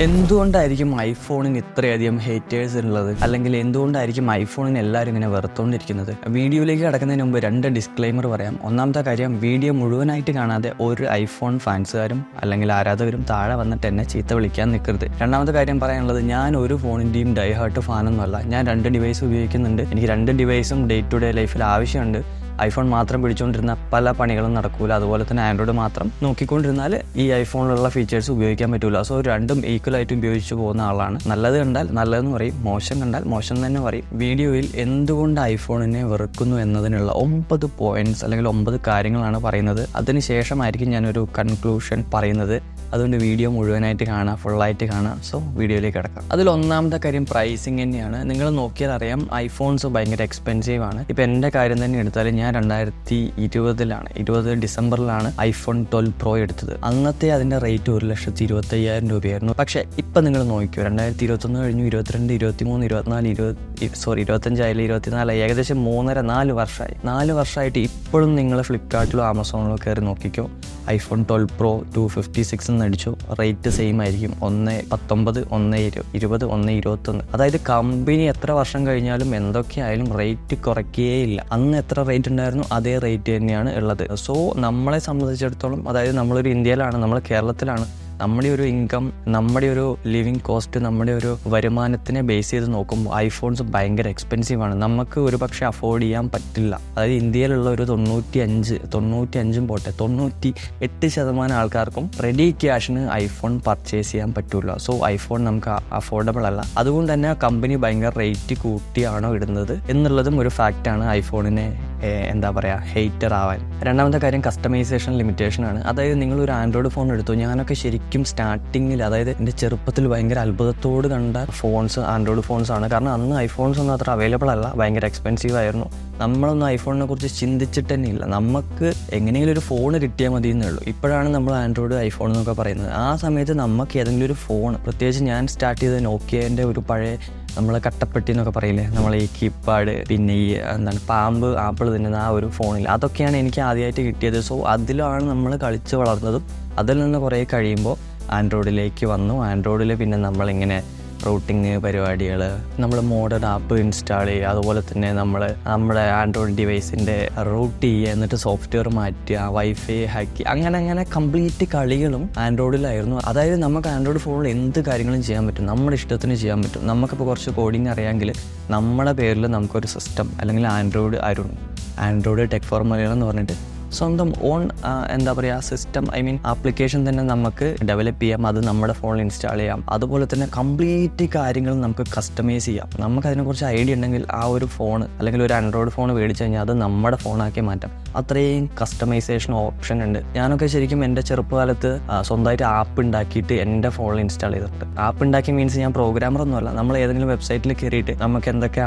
എന്തുകൊണ്ടായിരിക്കും ഐഫോണിന് ഇത്രയധികം ഹേറ്റേഴ്സ് ഉള്ളത്, അല്ലെങ്കിൽ എന്തുകൊണ്ടായിരിക്കും ഐഫോണിന് എല്ലാവരും ഇങ്ങനെ വെറുത്തുകൊണ്ടിരിക്കുന്നത്? വീഡിയോയിലേക്ക് കടക്കുന്നതിന് മുമ്പ് 2 ഡിസ്ക്ലെയിമർ പറയാം. ഒന്നാമത്തെ കാര്യം, വീഡിയോ മുഴുവനായിട്ട് കാണാതെ ഒരു ഐഫോൺ ഫാൻസുകാരും അല്ലെങ്കിൽ ആരാധകരും താഴെ വന്നിട്ട് എന്നെ ചീത്ത വിളിക്കാൻ നിൽക്കരുത്. രണ്ടാമത്തെ കാര്യം പറയാനുള്ളത്, ഞാൻ ഒരു ഫോണിൻ്റെയും ഡൈഹാർട്ട് ഫാനൊന്നുമല്ല. ഞാൻ 2 ഡിവൈസ് ഉപയോഗിക്കുന്നുണ്ട്. എനിക്ക് 2 ഡിവൈസും ഡേ ടു ഡേ ലൈഫിൽ ആവശ്യമുണ്ട്. ഐഫോൺ മാത്രം പിടിച്ചുകൊണ്ടിരുന്ന പല പണികളും നടക്കില്ല. അതുപോലെ തന്നെ ആൻഡ്രോയിഡ് മാത്രം നോക്കിക്കൊണ്ടിരുന്നാൽ ഈ ഐഫോണിലുള്ള ഫീച്ചേഴ്സ് ഉപയോഗിക്കാൻ പറ്റില്ല. സോ രണ്ടും ഈക്വലായിട്ട് ഉപയോഗിച്ച് പോകുന്ന ആളാണ്. നല്ലത് കണ്ടാൽ നല്ലതെന്ന് പറയും, മോശം കണ്ടാൽ മോശം തന്നെ പറയും. വീഡിയോയിൽ എന്തുകൊണ്ട് ഐഫോണിനെ വെറുക്കുന്നു എന്നതിനുള്ള 9 പോയിന്റ്സ് അല്ലെങ്കിൽ 9 കാര്യങ്ങളാണ് പറയുന്നത്. അതിനുശേഷമായിരിക്കും ഞാനൊരു കൺക്ലൂഷൻ പറയുന്നത്. അതുകൊണ്ട് വീഡിയോ മുഴുവനായിട്ട് കാണാം, ഫുള്ളായിട്ട് കാണാം. സോ വീഡിയോയിലേക്ക് കിടക്കാം. അതിൽ ഒന്നാമത്തെ കാര്യം പ്രൈസിങ് തന്നെയാണ്. നിങ്ങൾ നോക്കിയാൽ അറിയാം, ഐഫോൺസ് ഭയങ്കര എക്സ്പെൻസീവ് ആണ്. ഇപ്പം എൻ്റെ കാര്യം തന്നെ എടുത്താൽ ഞാൻ 2020 ഡിസംബറിലാണ് ഐഫോൺ 12 Pro എടുത്തത്. അന്നത്തെ അതിൻ്റെ റേറ്റ് 1,25,000 രൂപയായിരുന്നു. പക്ഷേ ഇപ്പം നിങ്ങൾ നോക്കിയോ, 2021 കഴിഞ്ഞു, 22, 23, 24, 25 ആയാലും 24, ഏകദേശം 3.5-4 വർഷമായി. 4 വർഷമായിട്ട് ഇപ്പോഴും നിങ്ങൾ ഫ്ലിപ്കാർട്ടിലോ ആമസോണിലോ കയറി നോക്കിക്കോ, ഐഫോൺ 12 Pro 256 എന്ന് അടിച്ചു, റേറ്റ് സെയിം ആയിരിക്കും. 1,19, 1,20, 1,21. അതായത് കമ്പനി എത്ര വർഷം കഴിഞ്ഞാലും എന്തൊക്കെയായാലും റേറ്റ് കുറയ്ക്കുകയില്ല. അന്ന് എത്ര റേറ്റ് ഉണ്ടായിരുന്നു അതേ റേറ്റ് തന്നെയാണ് ഉള്ളത്. സോ നമ്മളെ സംബന്ധിച്ചിടത്തോളം, അതായത് നമ്മളൊരു ഇന്ത്യയിലാണ്, നമ്മൾ കേരളത്തിലാണ്, നമ്മുടെ ഒരു ഇൻകം, നമ്മുടെ ഒരു ലിവിങ് കോസ്റ്റ്, നമ്മുടെ ഒരു വരുമാനത്തിനെ ബേസ് ചെയ്ത് നോക്കുമ്പോൾ ഐഫോൺസ് ഭയങ്കര എക്സ്പെൻസീവാണ്. നമുക്ക് ഒരു പക്ഷേ അഫോർഡ് ചെയ്യാൻ പറ്റില്ല. അതായത് ഇന്ത്യയിലുള്ള ഒരു 95 പോട്ടെ 98% ആൾക്കാർക്കും റെഡി ക്യാഷിന് ഐഫോൺ പർച്ചേസ് ചെയ്യാൻ പറ്റില്ല. സോ ഐഫോൺ നമുക്ക് അഫോർഡബിൾ അല്ല. അതുകൊണ്ട് തന്നെ കമ്പനി ഭയങ്കര റേറ്റ് കൂട്ടിയാണോ ഇടുന്നത് എന്നുള്ളതും ഒരു ഫാക്റ്റാണ് ഐഫോണിനെ ഹെയ്റ്റർ ആവാൻ. രണ്ടാമത്തെ കാര്യം കസ്റ്റമൈസേഷൻ ലിമിറ്റേഷൻ ആണ്. അതായത് നിങ്ങളൊരു ആൻഡ്രോയിഡ് ഫോൺ എടുത്തു, ഞാനൊക്കെ ശരിക്കും സ്റ്റാർട്ടിങ്ങിൽ, അതായത് എൻ്റെ ചെറുപ്പത്തിൽ ഭയങ്കര അത്ഭുതത്തോട് കണ്ട ഫോൺസ് ആൻഡ്രോയിഡ് ഫോൺസ് ആണ്. കാരണം അന്ന് ഐഫോൺസ് ഒന്നും അത്ര അവൈലബിൾ അല്ല, ഭയങ്കര എക്സ്പെൻസീവ് ആയിരുന്നു. നമ്മളൊന്നും ഐഫോണിനെ കുറിച്ച് ചിന്തിച്ചിട്ട് തന്നെ ഇല്ല. നമുക്ക് എങ്ങനെയെങ്കിലും ഒരു ഫോൺ കിട്ടിയാൽ മതി എന്നേ ഉള്ളൂ. ഇപ്പോഴാണ് നമ്മൾ ആൻഡ്രോയിഡ് ഐഫോൺ എന്നൊക്കെ പറയുന്നത്. ആ സമയത്ത് നമുക്ക് ഏതെങ്കിലും ഒരു ഫോൺ, പ്രത്യേകിച്ച് ഞാൻ സ്റ്റാർട്ട് ചെയ്തത് നോക്കിയേൻ്റെ ഒരു പഴയ നമ്മൾ കട്ടപ്പെട്ടി എന്നൊക്കെ പറയില്ലേ, നമ്മൾ ഈ കീപാഡ്, പിന്നെ ഈ പാമ്പ് ആപ്പിൾ തിന്നുന്ന ആ ഒരു ഫോണിൽ, അതൊക്കെയാണ് എനിക്ക് ആദ്യമായിട്ട് കിട്ടിയത്. സോ അതിലാണ് നമ്മൾ കളിച്ച് വളർന്നതും. അതിൽ നിന്ന് കുറേ കഴിയുമ്പോൾ ആൻഡ്രോയിഡിലേക്ക് വന്നു. ആൻഡ്രോയിഡിൽ പിന്നെ നമ്മളിങ്ങനെ റൂട്ടിങ് പരിപാടികൾ, നമ്മൾ മോഡേൺ ആപ്പ് ഇൻസ്റ്റാൾ ചെയ്യുക, അതുപോലെ തന്നെ നമ്മുടെ ആൻഡ്രോയിഡ് ഡിവൈസിൻ്റെ റൂട്ട് ചെയ്യുക, എന്നിട്ട് സോഫ്റ്റ്വെയർ മാറ്റുക, വൈഫൈ ഹാക്ക്, അങ്ങനെ കംപ്ലീറ്റ് കളികളും ആൻഡ്രോയിഡിലായിരുന്നു. അതായത് നമുക്ക് ആൻഡ്രോയിഡ് ഫോണിൽ എന്ത് കാര്യങ്ങളും ചെയ്യാൻ പറ്റും, നമ്മുടെ ഇഷ്ടത്തിന് ചെയ്യാൻ പറ്റും. നമുക്കിപ്പോൾ കുറച്ച് കോഡിങ് അറിയാമെങ്കിൽ നമ്മുടെ പേരിൽ നമുക്കൊരു സിസ്റ്റം, അല്ലെങ്കിൽ Android Arun, Android tech four Malayalam എന്ന് പറഞ്ഞിട്ട് സ്വന്തം ഓൺ സിസ്റ്റം, ആപ്ലിക്കേഷൻ തന്നെ നമുക്ക് ഡെവലപ്പ് ചെയ്യാം. അത് നമ്മുടെ ഫോണിൽ ഇൻസ്റ്റാൾ ചെയ്യാം. അതുപോലെ തന്നെ കംപ്ലീറ്റ് കാര്യങ്ങൾ നമുക്ക് കസ്റ്റമൈസ് ചെയ്യാം. നമുക്ക് അതിനെക്കുറിച്ച് ഐഡിയ ഉണ്ടെങ്കിൽ ആ ഒരു ഫോൺ, അല്ലെങ്കിൽ ഒരു ആൻഡ്രോയിഡ് ഫോൺ മേടിച്ചു കഴിഞ്ഞാൽ അത് നമ്മുടെ ഫോണാക്കി മാറ്റാം. അത്രയും കസ്റ്റമൈസേഷൻ ഓപ്ഷൻ ഉണ്ട്. ഞാനൊക്കെ ശരിക്കും എൻ്റെ ചെറുപ്പകാലത്ത് സ്വന്തമായിട്ട് ആപ്പ് ഉണ്ടാക്കിയിട്ട് എൻ്റെ ഫോണിൽ ഇൻസ്റ്റാൾ ചെയ്തിട്ടുണ്ട്. ആപ്പ് ഉണ്ടാക്കി മീൻസ് ഞാൻ പ്രോഗ്രാമറൊന്നുമല്ല. നമ്മൾ ഏതെങ്കിലും വെബ്സൈറ്റിൽ കയറിയിട്ട് നമുക്ക് എന്തൊക്കെ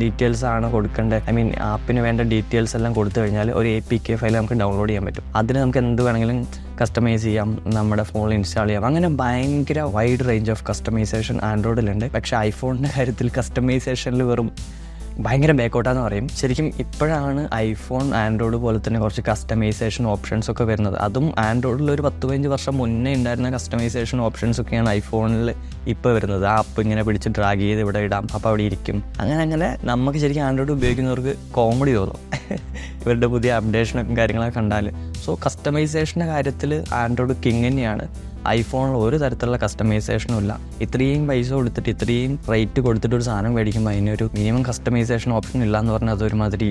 ഡീറ്റെയിൽസ് ആണ് കൊടുക്കേണ്ടത്, ആപ്പിന് വേണ്ട ഡീറ്റെയിൽസ് എല്ലാം കൊടുത്തു കഴിഞ്ഞാൽ ഒരു APK ഫയൽ നമുക്ക് ഡൗൺലോഡ് ചെയ്യാൻ പറ്റും. അതിന് നമുക്ക് എന്ത് വേണമെങ്കിലും കസ്റ്റമൈസ് ചെയ്യാം, നമ്മുടെ ഫോണിൽ ഇൻസ്റ്റാൾ ചെയ്യാം. അങ്ങനെ ഭയങ്കര വൈഡ് റേഞ്ച് ഓഫ് കസ്റ്റമൈസേഷൻ ആൻഡ്രോയിഡിലുണ്ട്. പക്ഷേ ഐഫോണിൻ്റെ കാര്യത്തിൽ കസ്റ്റമൈസേഷനിൽ വെറും ഭയങ്കര ബാക്കൗട്ടാന്ന് പറയും. ശരിക്കും ഇപ്പോഴാണ് ഐഫോൺ ആൻഡ്രോയിഡ് പോലെ തന്നെ കുറച്ച് കസ്റ്റമൈസേഷൻ ഓപ്ഷൻസ് ഒക്കെ വരുന്നത്. അതും ആൻഡ്രോയിഡിൽ ഒരു 10-15 വർഷം മുന്നേ ഉണ്ടായിരുന്ന കസ്റ്റമൈസേഷൻ ഓപ്ഷൻസ് ഒക്കെയാണ് ഐഫോണിൽ ഇപ്പോൾ വരുന്നത്. ആ ആപ്പ് ഇങ്ങനെ പിടിച്ച് ഡ്രാഗ് ചെയ്ത് ഇവിടെ ഇടാം, അപ്പോൾ അവിടെ ഇരിക്കും. അങ്ങനെ നമുക്ക് ശരിക്കും ആൻഡ്രോയിഡ് ഉപയോഗിക്കുന്നവർക്ക് കോമഡി തോന്നും ഇവരുടെ പുതിയ അപ്ഡേഷനൊക്കെ കാര്യങ്ങളൊക്കെ കണ്ടാൽ. സോ കസ്റ്റമൈസേഷൻ്റെ കാര്യത്തിൽ ആൻഡ്രോയിഡ് കിങ് തന്നെയാണ്. ഐഫോണിൽ ഒരു തരത്തിലുള്ള കസ്റ്റമൈസേഷനും ഇല്ല. ഇത്രയും പൈസ കൊടുത്തിട്ട്, ഇത്രയും റേറ്റ് കൊടുത്തിട്ട് ഒരു സാധനം മേടിക്കുമ്പോൾ അതിനൊരു മിനിമം കസ്റ്റമൈസേഷൻ ഓപ്ഷൻ ഇല്ല എന്ന് പറഞ്ഞാൽ അതൊരുമാതിരി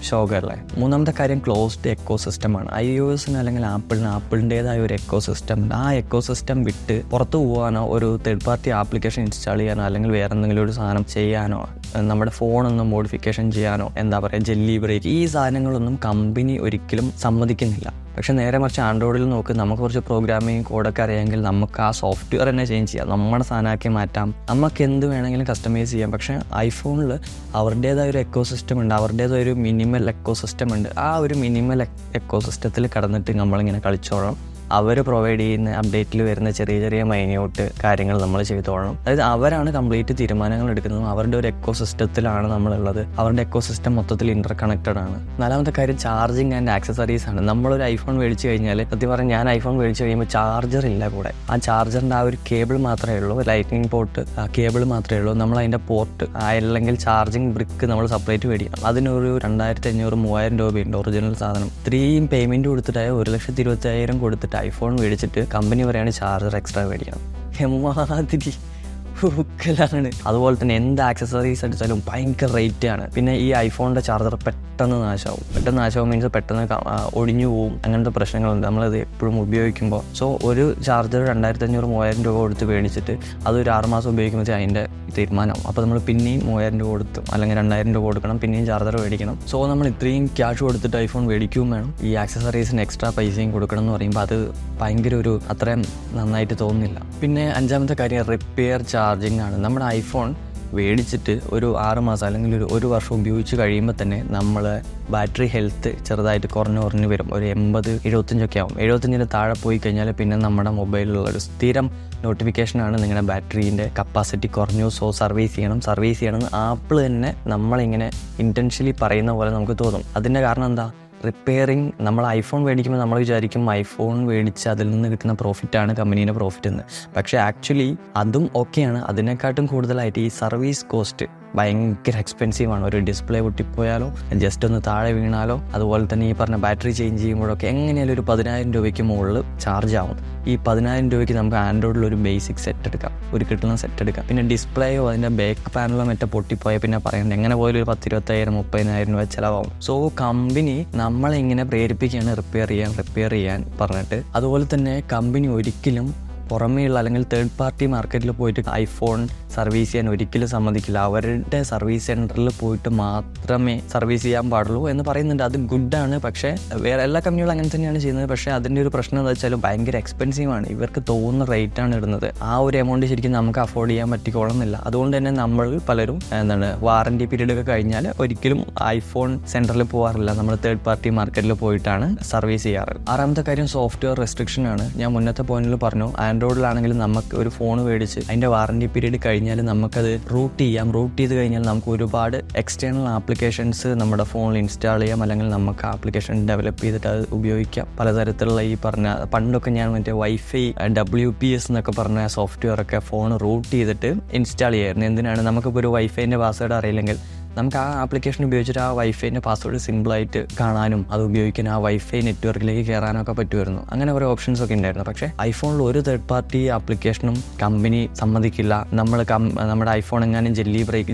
ഷോക്കല്ലേ. മൂന്നാമത്തെ കാര്യം ക്ലോസ്ഡ് എക്കോ സിസ്റ്റമാണ്. iOSന് അല്ലെങ്കിൽ ആപ്പിളിൻ്റേതായ ഒരു എക്കോ സിസ്റ്റം. ആ എക്കോ സിസ്റ്റം വിട്ട് പുറത്തു പോകാനോ, ഒരു തേർഡ് പാർട്ടി ആപ്ലിക്കേഷൻ ഇൻസ്റ്റാൾ ചെയ്യാനോ, അല്ലെങ്കിൽ വേറെ എന്തെങ്കിലും ഒരു സാധനം ചെയ്യാനോ, നമ്മുടെ ഫോണൊന്നും മോഡിഫിക്കേഷൻ ചെയ്യാനോ, ജെല്ലി ബ്രേക്ക്, ഈ സാധനങ്ങളൊന്നും കമ്പനി ഒരിക്കലും സമ്മതിക്കുന്നില്ല. പക്ഷെ നേരെ മറിച്ച് ആൻഡ്രോയിഡിൽ നോക്ക്, നമുക്ക് കുറച്ച് പ്രോഗ്രാമിങ് കോഡൊക്കെ അറിയാമെങ്കിൽ നമുക്ക് ആ സോഫ്റ്റ്വെയർ തന്നെ ചേഞ്ച് ചെയ്യാം, നമ്മുടെ സാധനമാക്കി മാറ്റാം, നമുക്ക് എന്ത് വേണമെങ്കിലും കസ്റ്റമൈസ് ചെയ്യാം. പക്ഷേ ഐഫോണിൽ അവരുടേതായ ഒരു എക്കോ സിസ്റ്റം ഉണ്ട്, അവരുടേതായ ഒരു മിനിമൽ എക്കോ സിസ്റ്റം ഉണ്ട്. ആ ഒരു മിനിമൽ എക്കോ സിസ്റ്റത്തിൽ കടന്നിട്ട് നമ്മളിങ്ങനെ കളിച്ചോളാം. അവർ പ്രൊവൈഡ് ചെയ്യുന്ന അപ്ഡേറ്റിൽ വരുന്ന ചെറിയ ചെറിയ മൈന്യൂട്ട് കാര്യങ്ങൾ നമ്മൾ ചെയ്തോളണം. അതായത് അവരാണ് കംപ്ലീറ്റ് തീരുമാനങ്ങൾ എടുക്കുന്നത്. അവരുടെ ഒരു എക്കോ സിസ്റ്റത്തിലാണ് നമ്മളുള്ളത്. അവരുടെ എക്കോ സിസ്റ്റം മൊത്തത്തിൽ ഇന്റർ കണക്റ്റഡ് ആണ്. നാലാമത്തെ കാര്യം ചാർജിങ് ആൻഡ് ആക്സസറീസ് ആണ്. നമ്മളൊരു ഐഫോൺ മേടിച്ച് കഴിഞ്ഞാൽ, സത്യം പറഞ്ഞാൽ ഞാൻ ഐഫോൺ മേടിച്ച് കഴിയുമ്പോൾ ചാർജർ ഇല്ല കൂടെ. ആ ചാർജറിൻ്റെ ആ ഒരു കേബിൾ മാത്രമേ ഉള്ളൂ, ലൈറ്റ്നിങ് പോർട്ട് ആ കേബിൾ മാത്രമേ ഉള്ളൂ. നമ്മൾ അതിൻ്റെ പോർട്ട് അല്ലെങ്കിൽ ചാർജിങ് ബ്രിക്ക് നമ്മൾ സെപ്പറേറ്റ് മേടിക്കണം. അതിനൊരു 2500-3000 രൂപയുണ്ട് ഒറിജിനൽ സാധനം. ഇത്രയും പേയ്മെൻറ്റ് കൊടുത്തിട്ടായ 1,25,000 കൊടുത്തിട്ട് ഐഫോൺ മേടിച്ചിട്ട് കമ്പനി പറയാണ് ചാർജർ എക്സ്ട്രാ മേടിക്കണം. എമ്മാതിരി ാണ്. അതുപോലെ തന്നെ എന്ത് ആക്സസറീസ് എടുത്താലും ഭയങ്കര റേറ്റ് ആണ്. പിന്നെ ഈ ഐഫോണിൻ്റെ ചാർജർ പെട്ടെന്ന് നാശമാവും മീൻസ് പെട്ടെന്ന് ഒടിഞ്ഞു പോവും. അങ്ങനത്തെ പ്രശ്നങ്ങളുണ്ട് നമ്മളത് എപ്പോഴും ഉപയോഗിക്കുമ്പോൾ. സോ ഒരു ചാർജർ 2500-3000 രൂപ കൊടുത്ത് മേടിച്ചിട്ട് അതൊരു 6 മാസം ഉപയോഗിക്കുമ്പോൾ അതിൻ്റെ തീരുമാനമാവും. അപ്പോൾ നമ്മൾ പിന്നെയും 3000 രൂപ കൊടുത്തു അല്ലെങ്കിൽ 2000 രൂപ കൊടുക്കണം, പിന്നെയും ചാർജർ മേടിക്കണം. സോ നമ്മൾ ഇത്രയും ക്യാഷ് കൊടുത്തിട്ട് ഐഫോൺ മേടിക്കുകയും വേണം, ഈ ആക്സസറീസിന് എക്സ്ട്രാ പൈസയും കൊടുക്കണം എന്ന് പറയുമ്പോൾ അത് ഭയങ്കര ഒരു അത്രയും നന്നായിട്ട് തോന്നുന്നില്ല. പിന്നെ 5ാമത്തെ കാര്യം റിപ്പയർ ചാർജിങ് ആണ്. നമ്മുടെ ഐഫോൺ മേടിച്ചിട്ട് ഒരു 6 മാസം അല്ലെങ്കിൽ ഒരു വർഷം ഉപയോഗിച്ച് കഴിയുമ്പോൾ തന്നെ നമ്മൾ ബാറ്ററി ഹെൽത്ത് ചെറുതായിട്ട് കുറഞ്ഞു വരും. ഒരു 80-75 ആവും. 75 താഴെ പോയി കഴിഞ്ഞാൽ പിന്നെ നമ്മുടെ മൊബൈലിലുള്ളൊരു സ്ഥിരം നോട്ടിഫിക്കേഷനാണ് നിങ്ങളുടെ ബാറ്ററീൻ്റെ കപ്പാസിറ്റി കുറഞ്ഞു, സോ സർവീസ് ചെയ്യണമെന്ന് ആപ്പിൾ തന്നെ നമ്മളിങ്ങനെ ഇൻറ്റൻഷ്യലി പറയുന്ന പോലെ നമുക്ക് തോന്നും. അതിൻ്റെ കാരണം എന്താ? റിപ്പയറിങ്. നമ്മൾ ഐഫോൺ മേടിക്കുമ്പോൾ നമ്മൾ വിചാരിക്കും ഐഫോൺ മേടിച്ച് അതിൽ നിന്ന് കിട്ടുന്ന പ്രോഫിറ്റാണ് കമ്പനീൻ്റെ പ്രോഫിറ്റ് എന്ന്. പക്ഷേ ആക്ച്വലി അതും ഓക്കെയാണ്. അതിനെക്കാട്ടും കൂടുതലായിട്ട് ഈ സർവീസ് കോസ്റ്റ് ഭയങ്കര എക്സ്പെൻസീവാണ്. ഒരു ഡിസ്പ്ലേ പൊട്ടിപ്പോയാലോ, ജസ്റ്റ് ഒന്ന് താഴെ വീണാലോ, അതുപോലെ തന്നെ ഈ പറഞ്ഞ ബാറ്ററി ചേഞ്ച് ചെയ്യുമ്പോഴൊക്കെ എങ്ങനെയാലും ഒരു 10,000 രൂപയ്ക്ക് മുകളിൽ ചാർജ് ആവും. ഈ 10,000 രൂപയ്ക്ക് നമുക്ക് ആൻഡ്രോയിഡിൽ ഒരു ബേസിക് സെറ്റ് എടുക്കാം, ഒരു കിട്ടുന്ന സെറ്റ് എടുക്കാം. പിന്നെ ഡിസ്പ്ലേയോ അതിൻ്റെ ബാക്ക് പാനലോ മറ്റേ പൊട്ടിപ്പോയാൽ പിന്നെ പറയണ്ട, എങ്ങനെ പോയാലും ഒരു 10,000-20,000-30,000 രൂപ ചിലവാകും. സോ കമ്പനി നമ്മളിങ്ങനെ പ്രേരിപ്പിക്കുകയാണ് റിപ്പയർ ചെയ്യാൻ പറഞ്ഞിട്ട്. അതുപോലെ തന്നെ കമ്പനി ഒരിക്കലും പുറമേയുള്ള അല്ലെങ്കിൽ തേർഡ് പാർട്ടി മാർക്കറ്റിൽ പോയിട്ട് ഐഫോൺ സർവീസ് ചെയ്യാൻ ഒരിക്കലും സമ്മതിക്കില്ല. അവരുടെ സർവീസ് സെൻറ്ററിൽ പോയിട്ട് മാത്രമേ സർവീസ് ചെയ്യാൻ പാടുള്ളൂ എന്ന് പറയുന്നുണ്ട്. അത് ഗുഡാണ്. പക്ഷേ വേറെ എല്ലാ കമ്പനികളും അങ്ങനെ തന്നെയാണ് ചെയ്യുന്നത്. പക്ഷേ അതിൻ്റെ ഒരു പ്രശ്നം എന്താ വെച്ചാൽ ഭയങ്കര എക്സ്പെൻസീവാണ്. ഇവർക്ക് തോന്നുന്ന റേറ്റാണ് ഇടുന്നത്. ആ ഒരു എമൗണ്ട് ശരിക്കും നമുക്ക് അഫോർഡ് ചെയ്യാൻ പറ്റിക്കോളുന്നില്ല. അതുകൊണ്ട് തന്നെ നമ്മൾ പലരും വാറൻറ്റി പീരീഡ് ഒക്കെ കഴിഞ്ഞാൽ ഒരിക്കലും ഐഫോൺ സെൻറ്ററിൽ പോകാറില്ല. നമ്മൾ തേർഡ് പാർട്ടി മാർക്കറ്റിൽ പോയിട്ടാണ് സർവീസ് ചെയ്യാറ്. 6ാമത്തെ കാര്യം സോഫ്റ്റ്വെയർ റെസ്ട്രിക്ഷൻ ആണ്. ഞാൻ മുന്നത്തെ പോയിന്റിൽ പറഞ്ഞു, ആൻഡ്രോയിഡിലാണെങ്കിലും നമുക്ക് ഒരു ഫോൺ മേടിച്ച് അതിൻ്റെ വാറൻറ്റി പീരീഡ് കഴിഞ്ഞാൽ നമുക്കത് റൂട്ട് ചെയ്ത് കഴിഞ്ഞാൽ നമുക്ക് ഒരുപാട് എക്സ്റ്റേണൽ ആപ്ലിക്കേഷൻസ് നമ്മുടെ ഫോണിൽ ഇൻസ്റ്റാൾ ചെയ്യാം, അല്ലെങ്കിൽ നമുക്ക് ആപ്ലിക്കേഷൻ ഡെവലപ്പ് ചെയ്തിട്ട് അത് ഉപയോഗിക്കാം. പലതരത്തിലുള്ള ഈ പറഞ്ഞ പണ്ടൊക്കെ ഞാൻ മറ്റേ വൈഫൈ WPS എന്നൊക്കെ പറഞ്ഞ സോഫ്റ്റ്വെയർ ഒക്കെ ഫോൺ റൂട്ട് ചെയ്തിട്ട് ഇൻസ്റ്റാൾ ചെയ്യായിരുന്നു. എന്തിനാണ്? നമുക്കിപ്പോൾ ഒരു വൈഫൈൻ്റെ പാസ്വേഡ് അറിയില്ലെങ്കിൽ നമുക്ക് ആ ആപ്ലിക്കേഷൻ ഉപയോഗിച്ചിട്ട് ആ വൈഫൈൻ്റെ പാസ്വേഡ് സിമ്പിളായിട്ട് കാണാനും അത് ഉപയോഗിക്കാനും ആ വൈഫൈ നെറ്റ്വർക്കിലേക്ക് കയറാനൊക്കെ പറ്റുമായിരുന്നു. അങ്ങനെ കുറേ ഓപ്ഷൻസ് ഒക്കെ ഉണ്ടായിരുന്നു. പക്ഷേ ഐഫോണിൽ ഒരു തേർഡ് പാർട്ടി ആപ്ലിക്കേഷനും കമ്പനി സമ്മതിക്കില്ല. നമ്മുടെ ഐഫോൺ എങ്ങാനും ജെല്ലി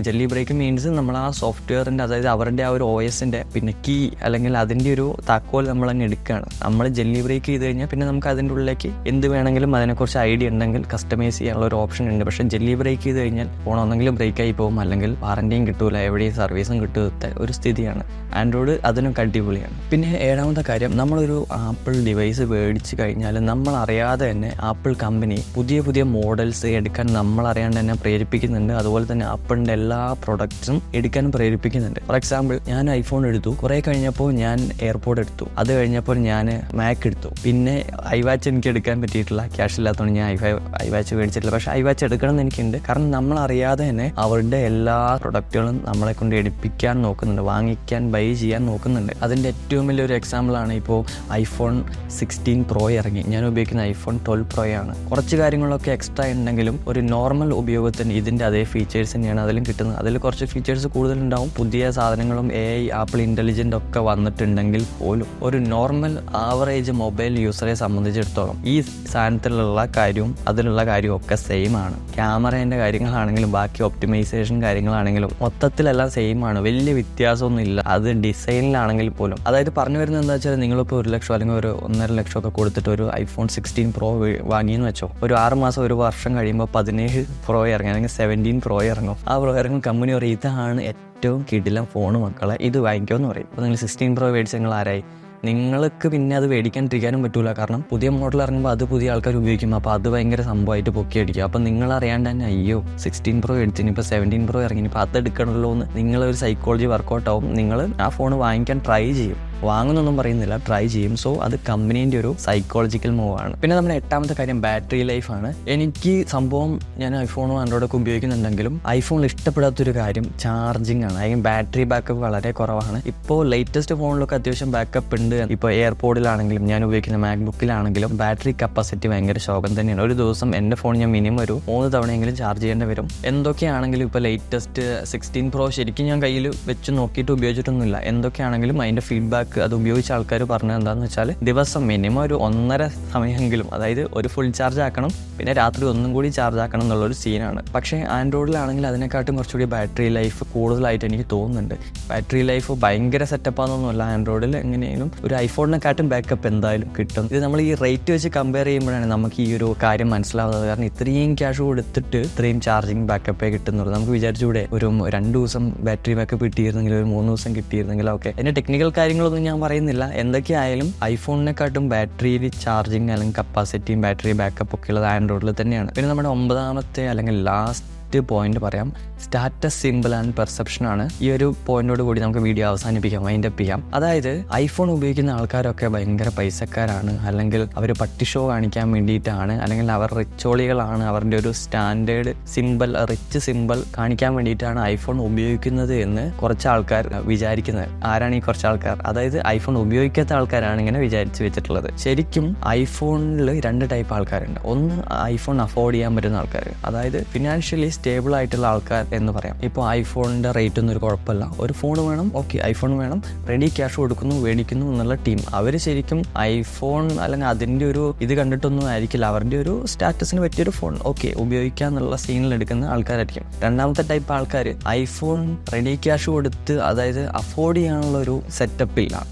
ബ്രേക്ക് മീൻസ് നമ്മൾ ആ സോഫ്റ്റ്വെയറിൻ്റെ, അതായത് അവരുടെ ആ ഒരു OSൻ്റെ പിന്നെ കീ അല്ലെങ്കിൽ അതിൻ്റെ ഒരു താക്കോൽ നമ്മളങ്ങ് എടുക്കുകയാണ്. നമ്മൾ ജെല്ലി ബ്രേക്ക് ചെയ്ത് കഴിഞ്ഞാൽ പിന്നെ നമുക്ക് അതിൻ്റെ ഉള്ളിലേക്ക് എന്ത് വേണമെങ്കിലും അതിനെക്കുറിച്ച് ഐഡിയ ഉണ്ടെങ്കിൽ കസ്റ്റമൈസ് ചെയ്യാനുള്ള ഒരു ഓപ്ഷൻ ഉണ്ട്. പക്ഷേ ജെല്ലി ബ്രേക്ക് ചെയ്ത് കഴിഞ്ഞാൽ ഫോൺ ഒന്നെങ്കിലും ബ്രേക്കായി പോകും, അല്ലെങ്കിൽ വാറൻറ്റിയും കിട്ടൂല, എവിടെയും സർവീസും കിട്ടാത്ത ഒരു സ്ഥിതിയാണ്. ആൻഡ്രോയിഡ് അതിനൊക്കെ അടിപൊളിയാണ്. പിന്നെ 7ാമത്തെ കാര്യം, നമ്മളൊരു ആപ്പിൾ ഡിവൈസ് മേടിച്ച് കഴിഞ്ഞാൽ നമ്മൾ അറിയാതെ തന്നെ ആപ്പിൾ കമ്പനി പുതിയ മോഡൽസ് എടുക്കാൻ നമ്മൾ അറിയാണ്ട് തന്നെ പ്രേരിപ്പിക്കുന്നുണ്ട്. അതുപോലെ തന്നെ ആപ്പിളിൻ്റെ എല്ലാ പ്രൊഡക്ട്സും എടുക്കാൻ പ്രേരിപ്പിക്കുന്നുണ്ട്. ഫോർ എക്സാമ്പിൾ, ഞാൻ ഐഫോൺ എടുത്തു, കുറേ കഴിഞ്ഞപ്പോൾ ഞാൻ എയർപോഡ് എടുത്തു, അത് കഴിഞ്ഞപ്പോൾ ഞാൻ മാക് എടുത്തു. പിന്നെ iWatch എനിക്ക് എടുക്കാൻ പറ്റിയിട്ടില്ല, ക്യാഷ് ഇല്ലാത്തതുകൊണ്ട് ഞാൻ iWatch മേടിച്ചിട്ടില്ല. പക്ഷേ iWatch എടുക്കണം എന്ന് എനിക്കുണ്ട്. കാരണം നമ്മൾ അറിയാതെ തന്നെ അവരുടെ എല്ലാ പ്രൊഡക്റ്റുകളും നമ്മളെ കൊണ്ട് എടുപ്പിക്കാൻ നോക്കുന്നുണ്ട്, വാങ്ങിക്കാൻ ബൈ ചെയ്യാൻ നോക്കുന്നുണ്ട്. അതിൻ്റെ ഏറ്റവും വലിയൊരു എക്സാമ്പിളാണ് ഇപ്പോൾ iPhone 16 Pro ഇറങ്ങി. ഞാൻ ഉപയോഗിക്കുന്ന iPhone 12 Pro ആണ്. കുറച്ച് കാര്യങ്ങളൊക്കെ എക്സ്ട്രാ ഉണ്ടെങ്കിലും ഒരു നോർമൽ ഉപയോഗത്തിന് ഇതിൻ്റെ അതേ ഫീച്ചേഴ്സ് തന്നെയാണ് അതിലും കിട്ടുന്നത്. അതിൽ കുറച്ച് ഫീച്ചേഴ്സ് കൂടുതലുണ്ടാവും. പുതിയ സാധനങ്ങളും AI, ആപ്പിൾ ഇൻ്റലിജൻ്റ് ഒക്കെ വന്നിട്ടുണ്ടെങ്കിൽ പോലും ഒരു നോർമൽ ആവറേജ് മൊബൈൽ യൂസറെ സംബന്ധിച്ചിടത്തോളം ഈ സാധനത്തിലുള്ള കാര്യവും അതിലുള്ള കാര്യവും ഒക്കെ സെയിം ആണ്. ക്യാമറേൻ്റെ കാര്യങ്ങളാണെങ്കിലും ബാക്കി ഒപ്റ്റിമൈസേഷൻ കാര്യങ്ങളാണെങ്കിലും മൊത്തത്തിലെല്ലാം സെയിം ആണ്. വലിയ വ്യത്യാസമൊന്നും ഇല്ല. അത് ഡിസൈനിലാണെങ്കിൽ പോലും. അതായത് പറഞ്ഞു വരുന്നത് എന്താ വെച്ചാൽ, നിങ്ങളിപ്പോൾ 1 ലക്ഷം അല്ലെങ്കിൽ ഒരു 1.5 ലക്ഷം ഒക്കെ കൊടുത്തിട്ട് ഒരു iPhone 16 Pro വാങ്ങിയെന്ന് വെച്ചോ, ഒരു 6 മാസം ഒരു വർഷം കഴിയുമ്പോൾ 17 Pro ഇറങ്ങും, അല്ലെങ്കിൽ 17 Pro ഇറങ്ങും. ആ Pro ഇറങ്ങും കമ്പനി പറയും ഇതാണ് ഏറ്റവും കിടിലം ഫോൺ മക്കളെ, ഇത് വാങ്ങിക്കുമെന്ന് പറയും. അപ്പോൾ നിങ്ങൾ 16 Pro മേടിച്ച് നിങ്ങൾ ആരായി? നിങ്ങൾക്ക് പിന്നെ അത് മേടിക്കാണ്ടിരിക്കാനും പറ്റൂല. കാരണം പുതിയ മോഡൽ ഇറങ്ങുമ്പോൾ അത് പുതിയ ആൾക്കാർ ഉപയോഗിക്കും. അപ്പോൾ അത് ഭയങ്കര സംഭവമായിട്ട് പൊക്കിയടിക്കും. അപ്പോൾ നിങ്ങൾ അറിയാണ്ട് തന്നെ അയ്യോ 16 Pro എടുത്തിന്, ഇപ്പോൾ 17 Pro ഇറങ്ങി, ഇപ്പോൾ അത് എടുക്കണമല്ലോ എന്ന് നിങ്ങളൊരു സൈക്കോളജി വർക്കൗട്ട് ആവും. നിങ്ങൾ ആ ഫോൺ വാങ്ങിക്കാൻ ട്രൈ ചെയ്യും. വാങ്ങുന്നൊന്നും പറയുന്നില്ല, ട്രൈ ചെയ്യും. സോ അത് കമ്പനീൻ്റെ ഒരു സൈക്കോളജിക്കൽ മൂവ് ആണ്. പിന്നെ നമ്മുടെ 8ാമത്തെ കാര്യം ബാറ്ററി ലൈഫാണ്. എനിക്ക് സംഭവം ഞാൻ ഐഫോണും ആൻഡ്രോയിഡൊക്കെ ഉപയോഗിക്കുന്നുണ്ടെങ്കിലും ഐഫോണിൽ ഇഷ്ടപ്പെടാത്തൊരു കാര്യം ചാർജിങ് ആണ്. അതിന് ബാറ്ററി ബാക്കപ്പ് വളരെ കുറവാണ്. ഇപ്പോൾ ലേറ്റസ്റ്റ് ഫോണിലൊക്കെ അത്യാവശ്യം ബാക്കപ്പ് ഉണ്ട്. ഇപ്പോൾ എയർപോഡിലാണെങ്കിലും ഞാൻ ഉപയോഗിക്കുന്ന മാക്ബുക്കിലാണെങ്കിലും ബാറ്ററി കപ്പാസിറ്റി ഭയങ്കര ശോകം തന്നെയാണ്. ഒരു ദിവസം എൻ്റെ ഫോൺ ഞാൻ മിനിമം ഒരു 3 തവണയെങ്കിലും ചാർജ് ചെയ്യേണ്ടി വരും. എന്തൊക്കെയാണെങ്കിലും ഇപ്പോൾ ലേറ്റസ്റ്റ് 16 Pro ശരിക്കും ഞാൻ കയ്യിൽ വെച്ച് നോക്കിയിട്ട് ഉപയോഗിച്ചിട്ടൊന്നുമില്ല. എന്തൊക്കെയാണെങ്കിലും അതിൻ്റെ ഫീഡ്ബാക്ക് അത് ഉപയോഗിച്ച ആൾക്കാർ പറഞ്ഞത് എന്താണെന്ന് വെച്ചാൽ ദിവസം മിനിമം ഒരു 1.5 സമയമെങ്കിലും, അതായത് ഒരു ഫുൾ ചാർജ് ആക്കണം, പിന്നെ രാത്രി ഒന്നും കൂടി ചാർജ് ആക്കണം എന്നുള്ളൊരു സീനാണ്. പക്ഷേ ആൻഡ്രോയിഡിലാണെങ്കിൽ അതിനെക്കാട്ടും കുറച്ചുകൂടി ബാറ്ററി ലൈഫ് കൂടുതലായിട്ട് എനിക്ക് തോന്നുന്നുണ്ട്. ബാറ്ററി ലൈഫ് ഭയങ്കര സെറ്റപ്പാണെന്നൊന്നുമല്ല, ആൻഡ്രോയിഡിൽ എങ്ങനെയും ഒരു ഐഫോണിനെക്കാട്ടും ബാക്കപ്പ് എന്തായാലും കിട്ടും. ഇത് നമ്മൾ ഈ റേറ്റ് വെച്ച് കമ്പയർ ചെയ്യുമ്പോഴാണ് നമുക്ക് ഈ ഒരു കാര്യം മനസ്സിലാവുന്നത്. കാരണം ഇത്രയും ക്യാഷ് കൊടുത്തിട്ട് ഇത്രയും ചാർജിങ് ബാക്കപ്പേ കിട്ടുന്നുള്ളൂ. നമുക്ക് വിചാരിച്ചൂടെ ഒരു 2 ദിവസം ബാറ്ററി ബാക്കപ്പ് കിട്ടിയിരുന്നെങ്കിൽ, ഒരു 3 ദിവസം കിട്ടിയിരുന്നെങ്കിൽ ഒക്കെ. അതിൻ്റെ ടെക്നിക്കൽ കാര്യങ്ങളൊന്നും ഞാൻ പറയുന്നില്ല. എന്തൊക്കെയായാലും ഐഫോണിനെക്കാട്ടും ബാറ്ററി ചാർജിങ് അല്ലെങ്കിൽ കപ്പാസിറ്റിയും ബാറ്ററി ബാക്കപ്പ് ഒക്കെ ഉള്ളത് ആൻഡ്രോയിഡിൽ തന്നെയാണ്. പിന്നെ നമ്മുടെ 9ാമത്തെ അല്ലെങ്കിൽ ലാസ്റ്റ് പോയിന്റ് പറയാം, സ്റ്റാറ്റസ് സിമ്പിൾ ആൻഡ് പെർസെപ്ഷൻ ആണ്. ഈ ഒരു പോയിന്റോട് കൂടി നമുക്ക് വീഡിയോ അവസാനിപ്പിക്കാം, വൈൻഡപ്പ് ചെയ്യാം. അതായത് ഐഫോൺ ഉപയോഗിക്കുന്ന ആൾക്കാരൊക്കെ ഭയങ്കര പൈസക്കാരാണ്, അല്ലെങ്കിൽ അവർ പട്ടി ഷോ കാണിക്കാൻ വേണ്ടിയിട്ടാണ്, അല്ലെങ്കിൽ അവർ റിച്ചോളികളാണ്, അവരുടെ ഒരു സ്റ്റാൻഡേർഡ് സിമ്പിൾ റിച്ച് സിമ്പിൾ കാണിക്കാൻ വേണ്ടിയിട്ടാണ് ഐഫോൺ ഉപയോഗിക്കുന്നത് എന്ന് കുറച്ച് ആൾക്കാർ വിചാരിക്കുന്നത്. ആരാണ് ഈ കുറച്ച് ആൾക്കാർ? അതായത് ഐഫോൺ ഉപയോഗിക്കാത്ത ആൾക്കാരാണ് ഇങ്ങനെ വിചാരിച്ച് വെച്ചിട്ടുള്ളത്. ശരിക്കും ഐഫോണിൽ 2 ടൈപ്പ് ആൾക്കാരുണ്ട്. ഒന്ന് ഐഫോൺ അഫോർഡ് ചെയ്യാൻ പറ്റുന്ന ആൾക്കാർ, അതായത് ഫിനാൻഷ്യലി സ്റ്റേബിൾ ആയിട്ടുള്ള ആൾക്കാർ എന്ന് പറയാം. ഇപ്പോൾ ഐഫോണിൻ്റെ റേറ്റ് ഒന്നും ഒരു കുഴപ്പമില്ല, ഒരു ഫോൺ വേണം, ഓക്കെ ഐഫോൺ വേണം, റെഡി ക്യാഷ് കൊടുക്കുന്നു, മേടിക്കുന്നു എന്നുള്ള ടീം. അവർ ശരിക്കും ഐഫോൺ അല്ലെങ്കിൽ അതിൻ്റെ ഒരു ഇത് കണ്ടിട്ടൊന്നും ആയിരിക്കില്ല, അവരുടെ ഒരു സ്റ്റാറ്റസിന് പറ്റിയൊരു ഫോൺ ഓക്കെ ഉപയോഗിക്കുക എന്നുള്ള സീനിൽ എടുക്കുന്ന ആൾക്കാരായിരിക്കും. 2ാമത്തെ ടൈപ്പ് ആൾക്കാർ ഐഫോൺ റെഡി ക്യാഷ് കൊടുത്ത്, അതായത് അഫോർഡ് ചെയ്യാനുള്ള ഒരു സെറ്റപ്പ് ഇല്ല,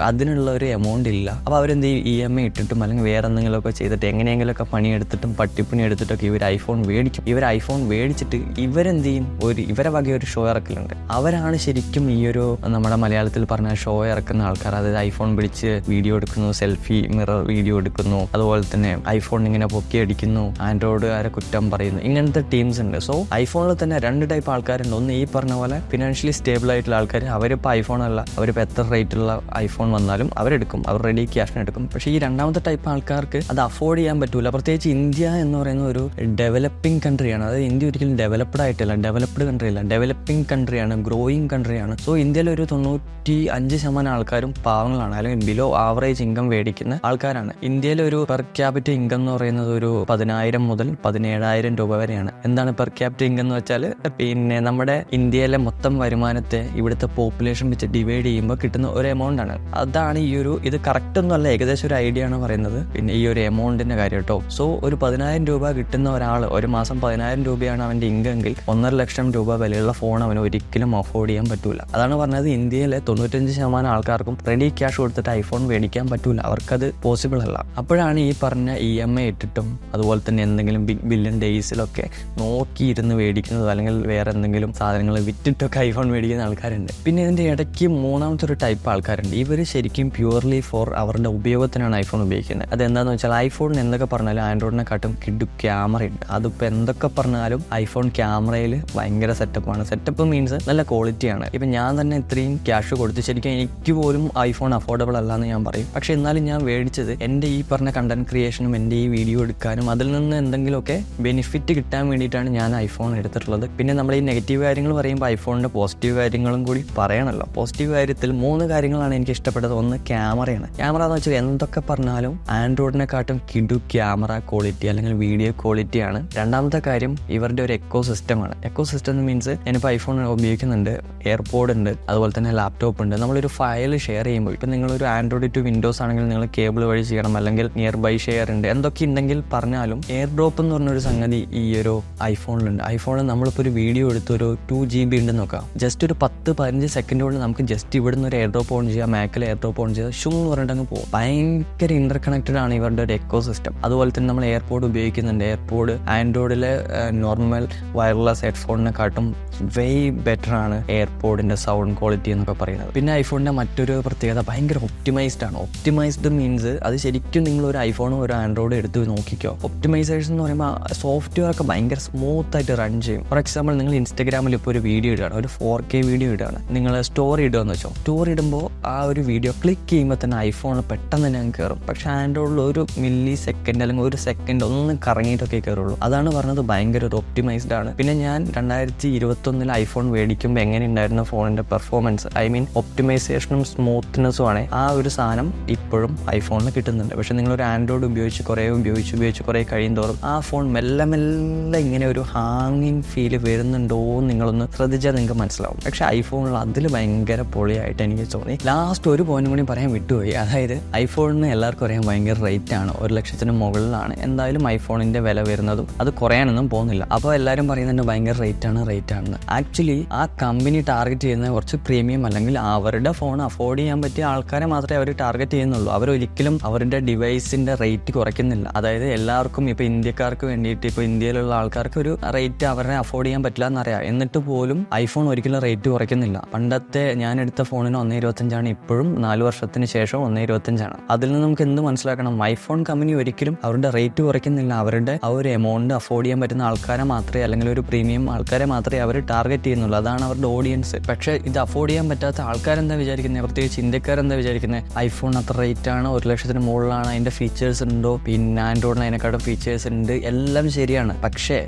അതിനുള്ള ഒരു എമൗണ്ട് ഇല്ല. അപ്പോൾ അവരെന്ത് ചെയ്യും, EMI ഇട്ടിട്ടും അല്ലെങ്കിൽ വേറെ എന്തെങ്കിലുമൊക്കെ ചെയ്തിട്ട് എങ്ങനെയെങ്കിലുമൊക്കെ പണിയെടുത്തിട്ടും പട്ടിപ്പണി എടുത്തിട്ടൊക്കെ ഇവർ ഐഫോൺ മേടിക്കും. ഇവർ ഐഫോൺ മേടിച്ചിട്ട് ഇവരെന്ത് ചെയ്യും, ഇവരെ വക ഒരു ഷോ ഇറക്കലുണ്ട്. അവരാണ് ശരിക്കും ഈ ഒരു നമ്മുടെ മലയാളത്തിൽ പറഞ്ഞ ഷോ ഇറക്കുന്ന ആൾക്കാർ. അതായത് ഐഫോൺ പിടിച്ച് വീഡിയോ എടുക്കുന്നു, സെൽഫി മിറർ വീഡിയോ എടുക്കുന്നു, അതുപോലെ തന്നെ ഐഫോൺ ഇങ്ങനെ പൊക്കി അടിക്കുന്നു, ആൻഡ്രോയിഡുകാരെ കുറ്റം പറയുന്നു, ഇങ്ങനത്തെ ടീംസ് ഉണ്ട്. സോ ഐഫോണിൽ തന്നെ 2 ടൈപ്പ് ആൾക്കാരുണ്ട്. ഒന്ന് ഈ പറഞ്ഞ പോലെ ഫിനാൻഷ്യലി സ്റ്റേബിൾ ആയിട്ടുള്ള ആൾക്കാർ, അവരിപ്പോൾ ഐഫോൺ അല്ല, അവരിപ്പോൾ എത്ര റേറ്റുള്ള ഐഫോൺ വന്നാലും അവരെടുക്കും, അവർ റെഡി ക്യാഷിന് എടുക്കും. പക്ഷേ ഈ 2ാമത്തെ ടൈപ്പ് ആൾക്കാർക്ക് അത് അഫോർഡ് ചെയ്യാൻ പറ്റൂല. പ്രത്യേകിച്ച് ഇന്ത്യ എന്ന് പറയുന്ന ഒരു ഡെവലപ്പിംഗ് കൺട്രിയാണ്. അതായത് ഇന്ത്യ ഒരിക്കലും ഡെവലപ്ഡ് ആയിട്ടില്ല, ഡെവലപ്ഡ് കൺട്രി അല്ല, ഡെവലപ്പിംഗ് കൺട്രിയാണ്, ഗ്രോയിങ് കൺട്രിയാണ്. സോ ഇന്ത്യയിൽ ഒരു 95% ആൾക്കാരും പാവങ്ങളാണ്, അല്ലെങ്കിൽ ബിലോ ആവറേജ് ഇൻകം മേടിക്കുന്ന ആൾക്കാരാണ്. ഇന്ത്യയിലെ ഒരു പെർ ക്യാപിറ്റൽ ഇൻകം എന്ന് പറയുന്നത് ഒരു 10,000 മുതൽ 17,000 രൂപ വരെയാണ്. എന്താണ് പെർ ക്യാപിറ്റൽ ഇൻകം എന്ന് വെച്ചാൽ, പിന്നെ നമ്മുടെ ഇന്ത്യയിലെ മൊത്തം വരുമാനത്തെ ഇവിടുത്തെ പോപ്പുലേഷൻ വെച്ച് ഡിവൈഡ് ചെയ്യുമ്പോൾ കിട്ടുന്ന ഒരു എമൗണ്ട് ആണ്. അതാണ് ഇത് കറക്റ്റ് ഒന്നും അല്ല, ഏകദേശം ഒരു ഐഡിയ ആണ് പറയുന്നത്. പിന്നെ ഈ ഒരു എമൗണ്ടിന്റെ കാര്യം കേട്ടോ. സോ ഒരു 10,000 രൂപ കിട്ടുന്ന ഒരാൾ ഒരു മാസം 10,000 രൂപയാണ് അവൻ്റെ ഇൻകമെങ്കിൽ 1.5 ലക്ഷം രൂപ വിലയുള്ള ഫോൺ അവന് ഒരിക്കലും അഫോർഡ് ചെയ്യാൻ പറ്റൂല. അതാണ് പറഞ്ഞത്, ഇന്ത്യയിലെ 95% ആൾക്കാർക്കും റെഡി ക്യാഷ് കൊടുത്തിട്ട് ഐഫോൺ മേടിക്കാൻ പറ്റൂല, അവർക്കത് പോസിബിൾ അല്ല. അപ്പോഴാണ് ഈ പറഞ്ഞ EMI ഇട്ടിട്ടും അതുപോലെ തന്നെ എന്തെങ്കിലും ബിഗ് ബില്യൺ ഡേയ്സിലൊക്കെ നോക്കിയിരുന്ന് മേടിക്കുന്നത്, അല്ലെങ്കിൽ വേറെ എന്തെങ്കിലും സാധനങ്ങൾ വിറ്റിട്ടൊക്കെ ഐഫോൺ മേടിക്കുന്ന ആൾക്കാരുണ്ട്. പിന്നെ ഇതിൻ്റെ ഇടയ്ക്ക് 3ാമത്തെ ഒരു ടൈപ്പ് ആൾക്കാരുണ്ട്. ഇവർ ശരിക്കും പ്യൂർലി ഫോർ അവരുടെ ഉപയോഗത്തിനാണ് ഐഫോൺ ഉപയോഗിക്കുന്നത്. അതെന്താണെന്ന് വെച്ചാൽ ഐഫോണിന് എന്തൊക്കെ പറഞ്ഞാലും ആൻഡ്രോയിഡിനെക്കാട്ടും കിഡു ക്യാമറയുണ്ട്. അതിപ്പോൾ എന്തൊക്കെ പറഞ്ഞാലും ഐഫോൺ ക്യാമറയിൽ ഭയങ്കര സെറ്റപ്പാണ്. സെറ്റപ്പ് മീൻസ് നല്ല ക്വാളിറ്റിയാണ്. ഇപ്പം ഞാൻ തന്നെ ഇത്രയും ക്യാഷ് കൊടുത്ത് ശരിക്കും എനിക്ക് പോലും ഐഫോൺ അഫോർഡബിൾ അല്ല എന്ന് ഞാൻ പറയും. പക്ഷെ എന്നാലും ഞാൻ മേടിച്ചത് എൻ്റെ ഈ പറഞ്ഞ കണ്ടന്റ് ക്രിയേഷനും എൻ്റെ ഈ വീഡിയോ എടുക്കാനും അതിൽ നിന്ന് എന്തെങ്കിലുമൊക്കെ ബെനിഫിറ്റ് കിട്ടാൻ വേണ്ടിയിട്ടാണ് ഞാൻ ഐഫോൺ എടുത്തിട്ടുള്ളത്. പിന്നെ നമ്മൾ ഈ നെഗറ്റീവ് കാര്യങ്ങൾ പറയുമ്പോൾ ഐഫോണിൻ്റെ പോസിറ്റീവ് കാര്യങ്ങളും കൂടി പറയണമല്ലോ. പോസിറ്റീവ് കാര്യത്തിൽ 3 കാര്യങ്ങളാണ് എനിക്ക് ഇഷ്ടപ്പെട്ടത്. ഒന്ന് ക്യാമറയാണ്. ക്യാമറ എന്ന് വെച്ചാൽ എന്തൊക്കെ പറഞ്ഞാലും ആൻഡ്രോയിഡിനെക്കാട്ടും കിഡു ക്യാമറ ക്വാളിറ്റി അല്ലെങ്കിൽ വീഡിയോ ക്വാളിറ്റിയാണ്. 2ാമത്തെ കാര്യം ഇവരുടെ ഒരു എക്കോ സിസ്റ്റമാണ്. എക്കോ സിസ്റ്റം മീൻസ് ഞാനിപ്പോൾ ഐഫോൺ ഉപയോഗിക്കുന്നുണ്ട്, എയർപോഡ് ഉണ്ട്, അതുപോലെ തന്നെ ലാപ്ടോപ്പ് ഉണ്ട്. നമ്മളൊരു ഫയൽ ഷെയർ ചെയ്യുമ്പോൾ ഇപ്പം നിങ്ങളൊരു ആൻഡ്രോയിഡ് ടു വിൻഡോസ് ആണെങ്കിൽ നിങ്ങൾ കേബിൾ വഴി ചെയ്യണം, അല്ലെങ്കിൽ നിയർ ബൈ ഷെയർ ഉണ്ട്, എന്തൊക്കെ ഉണ്ടെങ്കിൽ പറഞ്ഞാലും എയർ ഡ്രോപ്പ് എന്ന് പറഞ്ഞൊരു സംഗതി ഈ ഒരു ഐഫോണിലുണ്ട്. ഐഫോണിൽ നമ്മളിപ്പോൾ ഒരു വീഡിയോ എടുത്ത് ഒരു 2 GB ഉണ്ടെന്ന് നോക്കാം, ജസ്റ്റ് ഒരു 10-15 സെക്കൻഡ് കൊണ്ട് നമുക്ക് ജസ്റ്റ് ഇവിടുന്ന് ഒരു എയർ ഡ്രോപ്പ് ഓൺ ചെയ്യാം, മാക്കിൽ എയർ ഡ്രോപ്പ് ഓൺ ചെയ്താൽ ഷൂ എന്ന് പറഞ്ഞിട്ട് അങ്ങ് പോകും. ഭയങ്കര ഇന്റർ കണക്റ്റഡ് ആണ് ഇവരുടെ ഒരു എക്കോ സിസ്റ്റം. അതുപോലെ തന്നെ നമ്മൾ എയർപോഡ് ഉപയോഗിക്കുന്നുണ്ട്. എയർപോഡ് ആൻഡ്രോയിഡിലെ നോർമൽ വയർലെസ് ഹെഡ്ഫോണിനെക്കാട്ടും വേ ബെറ്റർ ആണ് എയർപോഡിൻ്റെ സൗണ്ട് ക്വാളിറ്റി എന്നൊക്കെ പറയുന്നത്. പിന്നെ ഐഫോണിൻ്റെ മറ്റൊരു പ്രത്യേകത ഭയങ്കര ഒപ്റ്റിമൈസ്ഡ് ആണ്. ഒപ്റ്റിമൈസ്ഡ് മീൻസ് അത് ശരിക്കും നിങ്ങളൊരു ഐഫോണും ഒരു ആൻഡ്രോയിഡും എടുത്ത് നോക്കിക്കോ. ഒപ്റ്റിമൈസേഷൻ എന്ന് പറയുമ്പോൾ സോഫ്റ്റ്വെയർ ഒക്കെ ഭയങ്കര സ്മൂത്ത് ആയിട്ട് റൺ ചെയ്യും. ഫോർ എക്സാമ്പിൾ നിങ്ങൾ ഇൻസ്റ്റാഗ്രാമിൽ ഇപ്പോൾ ഒരു വീഡിയോ ഇടുകയാണ്, ഒരു 4K വീഡിയോ ഇടുകയാണ്, നിങ്ങൾ സ്റ്റോറി ഇടുകയെന്ന് വെച്ചോ. സ്റ്റോറി ഇടുമ്പോൾ ആ ഒരു വീഡിയോ ക്ലിക്ക് ചെയ്യുമ്പോൾ തന്നെ ഐഫോണിൽ പെട്ടെന്ന് തന്നെ കയറും. പക്ഷേ ആൻഡ്രോയിഡിൽ ഒരു മില്ലി സെക്കൻഡ് അല്ലെങ്കിൽ ഒരു സെക്കൻഡ് ഒന്നും കറങ്ങിയിട്ടൊക്കെ കയറുള്ളൂ. അതാണ് പറഞ്ഞത് ഭയങ്കര ഒരു ഒപ്റ്റിമൈസ്ഡ് ആണ്. പിന്നെ ഞാൻ 2021 ഐഫോൺ മേടിക്കുമ്പോൾ എങ്ങനെ ഉണ്ടായിരുന്ന ഫോണിൻ്റെ പെർഫോമൻസ്, ഐ മീൻ ഒപ്റ്റിമൈസേഷനും സ്മൂത്ത്നെസ്സും ആണ് ആ ഒരു സാധനം ഇപ്പോഴും ഐഫോണിൽ കിട്ടുന്നുണ്ട്. പക്ഷേ നിങ്ങളൊരു ആൻഡ്രോയിഡ് ഉപയോഗിച്ച് കുറേ കഴിയും തോറും ആ ഫോൺ മെല്ലെ ഇങ്ങനെ ഒരു ഹാങ്ങിങ് ഫീല് വരുന്നുണ്ടോ എന്ന് നിങ്ങളൊന്ന് ശ്രദ്ധിച്ചാൽ നിങ്ങൾക്ക് മനസ്സിലാവും. പക്ഷേ ഐഫോണിൽ അതിൽ ഭയങ്കര പൊളിയായിട്ട് എനിക്ക് തോന്നി. ലാസ്റ്റ് ഒരു പോയിന്റ് കൂടി പറയാൻ വിട്ടുപോയി. അതായത് ഐഫോണിന് എല്ലാവർക്കും അറിയാൻ ഭയങ്കര റേറ്റ് ആണ്, 1,00,000 മുകളിലാണ് എന്തായാലും ഐഫോണിൻ്റെ വില വരുന്നതും. അത് കുറയാനൊന്നും പോകുന്നില്ല. അപ്പോൾ എല്ലാവരും പറയുന്നുണ്ട് ഭയങ്കര റേറ്റ് ആണെന്ന്. ആക്ച്വലി ആ കമ്പനി ടാർഗറ്റ് ചെയ്യുന്ന കുറച്ച് പ്രീമിയം അല്ലെങ്കിൽ അവരുടെ ഫോൺ അഫോർഡ് ചെയ്യാൻ പറ്റിയ ആൾക്കാരെ മാത്രമേ അവർ ടാർഗറ്റ് ചെയ്യുന്നുള്ളൂ. അവരൊരിക്കലും അവരുടെ ഡിവൈസിൻ്റെ റേറ്റ് കുറയ്ക്കുന്നില്ല. അതായത് എല്ലാവർക്കും ഇപ്പോൾ ഇന്ത്യക്കാർക്ക് വേണ്ടിയിട്ട്, ഇപ്പോൾ ഇന്ത്യയിലുള്ള ആൾക്കാർക്ക് ഒരു റേറ്റ് അവരെ അഫോർഡ് ചെയ്യാൻ പറ്റില്ല എന്നറിയാം. എന്നിട്ട് പോലും ഐഫോൺ ഒരിക്കലും റേറ്റ് കുറയ്ക്കുന്നില്ല. പണ്ടത്തെ ഞാൻ എടുത്ത ഫോണിന് 1,25 ഇപ്പോഴും 4 വർഷത്തിന് ശേഷം 1,25. അതിൽ നിന്ന് നമുക്ക് എന്ത് മനസ്സിലാക്കണം? ഐഫോൺ കമ്പനി ഒരിക്കലും അവരുടെ റേറ്റ് കുറയ്ക്കുന്നില്ല. അവരുടെ ആ ഒരു എമൗണ്ട് അഫോർഡ് ചെയ്യാൻ പറ്റുന്ന ആൾക്കാരെ മാത്രമേ, അല്ലെങ്കിൽ ഒരു പ്രീമിയം ആൾക്കാരെ മാത്രമേ അവർ ടാർഗറ്റ് ചെയ്യുന്നുള്ളൂ. അതാണ് അവരുടെ ഓഡിയൻസ്. പക്ഷേ ഇത് അഫോർഡ് ചെയ്യാൻ പറ്റാത്ത ആൾക്കാരെന്താ വിചാരിക്കുന്നത്, പ്രത്യേകിച്ച് ഇന്ത്യക്കാരെന്താ വിചാരിക്കുന്നത്? ഐഫോൺ അത്ര റേറ്റ് ആണ്, 1,00,000 മുകളിലാണ്, അതിൻ്റെ ഫീച്ചേഴ്സ് ഉണ്ടോ, പിന്നെ ആൻഡ്രോയിഡിന് അതിനെക്കാട്ടും ഫീച്ചേഴ്സ് ഉണ്ട്, എല്ലാം ശരിയാണ്. പക്ഷേ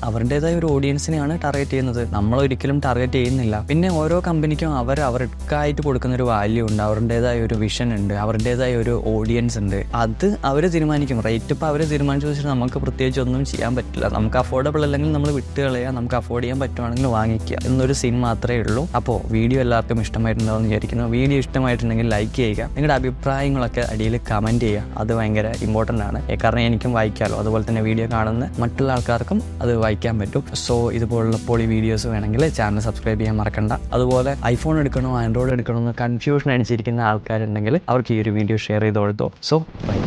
അവരുടേതായ ഒരു ഓഡിയൻസിനെയാണ് ടാർഗറ്റ് ചെയ്യുന്നത്. നമ്മളൊരിക്കലും ടാർഗറ്റ് ചെയ്യുന്നില്ല. പിന്നെ ഓരോ കമ്പനിക്കും അവർക്കായിട്ട് കൊടുക്കുന്ന ഒരു വാല്യൂ ഉണ്ട്, അവരുടേതായ ഒരു വിഷൻ ഉണ്ട്, അവരുടേതായ ഒരു ഓഡിയൻസ് ഉണ്ട്. അത് അവർ തീരുമാനിക്കും. റേറ്റ് ഇപ്പോൾ അവർ തീരുമാനിച്ചു വെച്ചിട്ട് നമുക്ക് പ്രത്യേകിച്ച് ഒന്നും ചെയ്യാൻ പറ്റില്ല. നമുക്ക് അഫോർഡബിൾ അല്ലെങ്കിൽ നമ്മൾ വിട്ടുകളയുക, നമുക്ക് അഫോർഡ് ചെയ്യാൻ പറ്റുവാണെങ്കിൽ വാങ്ങിക്കുക എന്നൊരു സീൻ മാത്രമേ ഉള്ളൂ. അപ്പോൾ വീഡിയോ എല്ലാവർക്കും ഇഷ്ടമായിട്ടുണ്ടാവും എന്ന് വിചാരിക്കുന്നു. വീഡിയോ ഇഷ്ടമായിട്ടുണ്ടെങ്കിൽ ലൈക്ക് ചെയ്യുക, നിങ്ങളുടെ അഭിപ്രായങ്ങളൊക്കെ അടിയിൽ കമൻറ്റ് ചെയ്യുക. അത് ഭയങ്കര ഇമ്പോർട്ടൻ്റ് ആണ്. കാരണം എനിക്കും വായിക്കാമല്ലോ, അതുപോലെ തന്നെ വീഡിയോ കാണുന്ന മറ്റുള്ള ആൾക്കാർക്കും അത് വായിക്കാൻ പറ്റും. സോ ഇതുപോലുള്ള പൊളി വീഡിയോസ് വേണമെങ്കിൽ ചാനൽ സബ്സ്ക്രൈബ് ചെയ്യാൻ മറക്കണ്ട. അതുപോലെ ഐഫോൺ എടുക്കണോ ആൻഡ്രോയിഡ് എടുക്കണോ എന്ന് കൺഫ്യൂഷൻ അടിച്ചിരിക്കുന്ന ആൾക്കാരുണ്ടെങ്കിൽ അവർക്ക് ഈ ഒരു വീഡിയോ ഷെയർ ചെയ്ത് കൊടുത്തോ. So by.